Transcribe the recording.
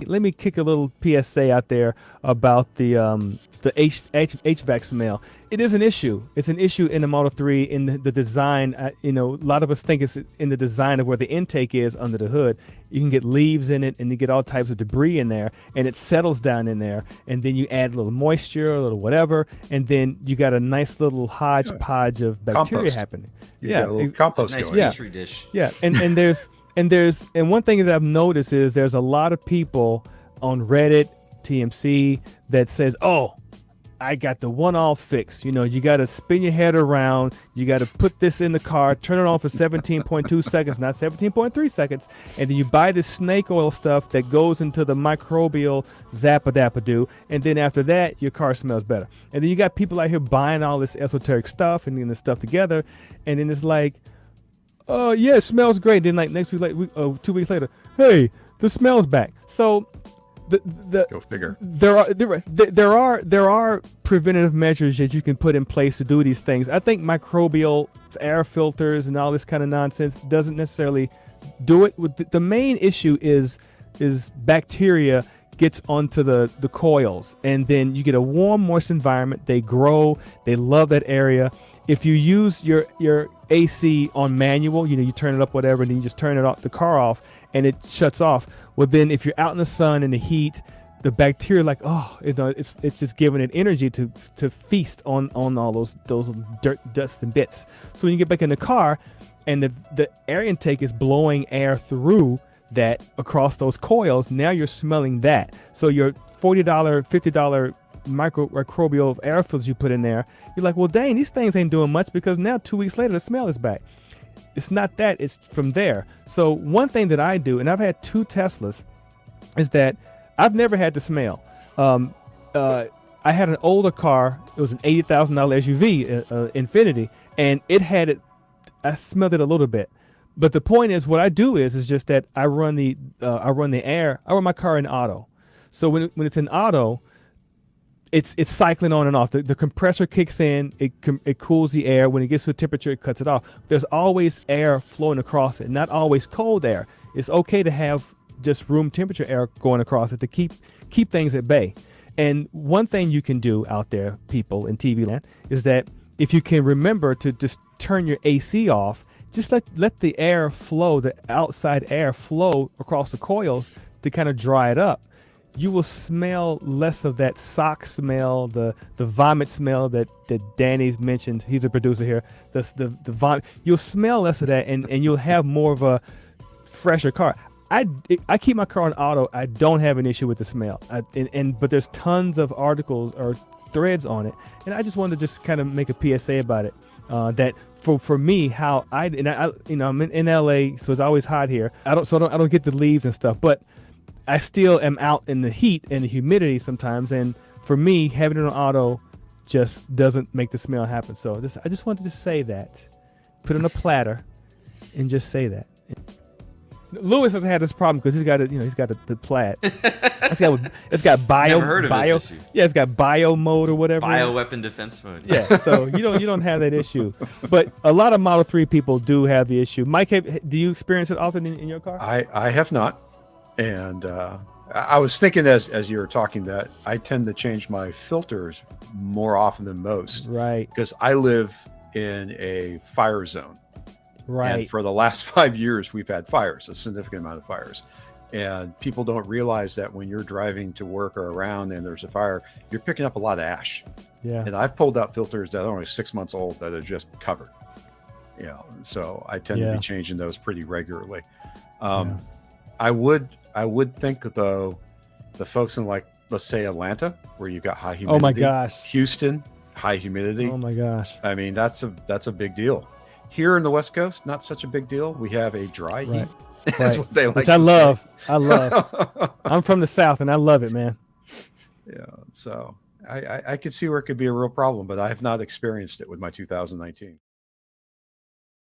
me kick a little PSA out there about the HVAC smell. It is an issue. It's an issue in the Model 3 in the design. A lot of us think it's in the design of where the intake is under the hood. You can get leaves in it, and you get all types of debris in there, and it settles down in there. And then you add a little moisture, a little whatever, and then you got a nice little hodgepodge of bacteria happening. You got a little compost Nice going. petri dish. Yeah, and and one thing that I've noticed is there's a lot of people on Reddit, TMC, that says, "Oh, I got the one-all fix. You got to spin your head around. You got to put this in the car, turn it on for 17.2 seconds, not 17.3 seconds, and then you buy this snake oil stuff that goes into the microbial zap-a-dap-a-doo, and then after that, your car smells better." And then you got people out here buying all this esoteric stuff and getting this stuff together, and then it's like, "Oh yeah, it smells great." Then like next week, 2 weeks later, "Hey, the smell's back." So Go figure. There are preventative measures that you can put in place to do these things. I think microbial air filters and all this kind of nonsense doesn't necessarily do it. The main issue is bacteria gets onto the coils, and then you get a warm, moist environment. They grow. They love that area. If you use your AC on manual, you turn it up, whatever, and then you just turn the car off, and it shuts off. Well, then if you're out in the sun and the heat, the bacteria it's just giving it energy to feast on all those dirt, dust, and bits. So when you get back in the car, and the air intake is blowing air through that across those coils, now you're smelling that. So your $40, $50 microbial air filters you put in there, you're like, well, dang, these things ain't doing much, because now 2 weeks later the smell is back. It's not that, it's from there. So one thing that I do, and I've had 2 Teslas, is that I've never had the smell. I had an older car. It was an $80,000 SUV, Infinity, and I smelled it a little bit. But the point is, what I do is just that I run my car in auto. So when it's in auto, it's cycling on and off. The compressor kicks in, it cools the air. When it gets to a temperature, it cuts it off. There's always air flowing across it, not always cold air. It's okay to have just room temperature air going across it to keep things at bay. And one thing you can do out there, people in TV land, is that if you can remember to just turn your AC off, just let the air flow, the outside air flow across the coils to kind of dry it up. You will smell less of that sock smell, the vomit smell that Danny mentioned. He's a producer here. The vomit. You'll smell less of that, and you'll have more of a fresher car. I keep my car on auto. I don't have an issue with the smell. But there's tons of articles or threads on it, and I just wanted to just kind of make a PSA about it. That for me, how I'm in LA, so it's always hot here. I don't get the leaves and stuff, but I still am out in the heat and the humidity sometimes, and for me, having it on auto just doesn't make the smell happen. So I just wanted to say that, put it on a platter, and just say that. Lewis hasn't had this problem because he's got the Plaid. It's got bio. Never heard of this issue. Yeah, it's got bio mode or whatever. Bioweapon defense mode. Yeah, so you don't have that issue, but a lot of Model 3 people do have the issue. Mike, do you experience it often in your car? I have not, and I was thinking as you were talking that I tend to change my filters more often than most. Right. Because I live in a fire zone. Right. And for the last 5 years, we've had fires, a significant amount of fires. And people don't realize that when you're driving to work or around and there's a fire, you're picking up a lot of ash. Yeah. And I've pulled out filters that are only 6 months old that are just covered. So I tend to be changing those pretty regularly. I would think, though, the folks in, like, let's say Atlanta, where you've got high humidity. Oh my gosh. Houston, high humidity. Oh my gosh. I mean, that's a big deal. Here in the West Coast, not such a big deal. We have a dry heat. That's what they like. Which I love. I love. I'm from the South, and I love it, man. Yeah. So I could see where it could be a real problem, but I have not experienced it with my 2019.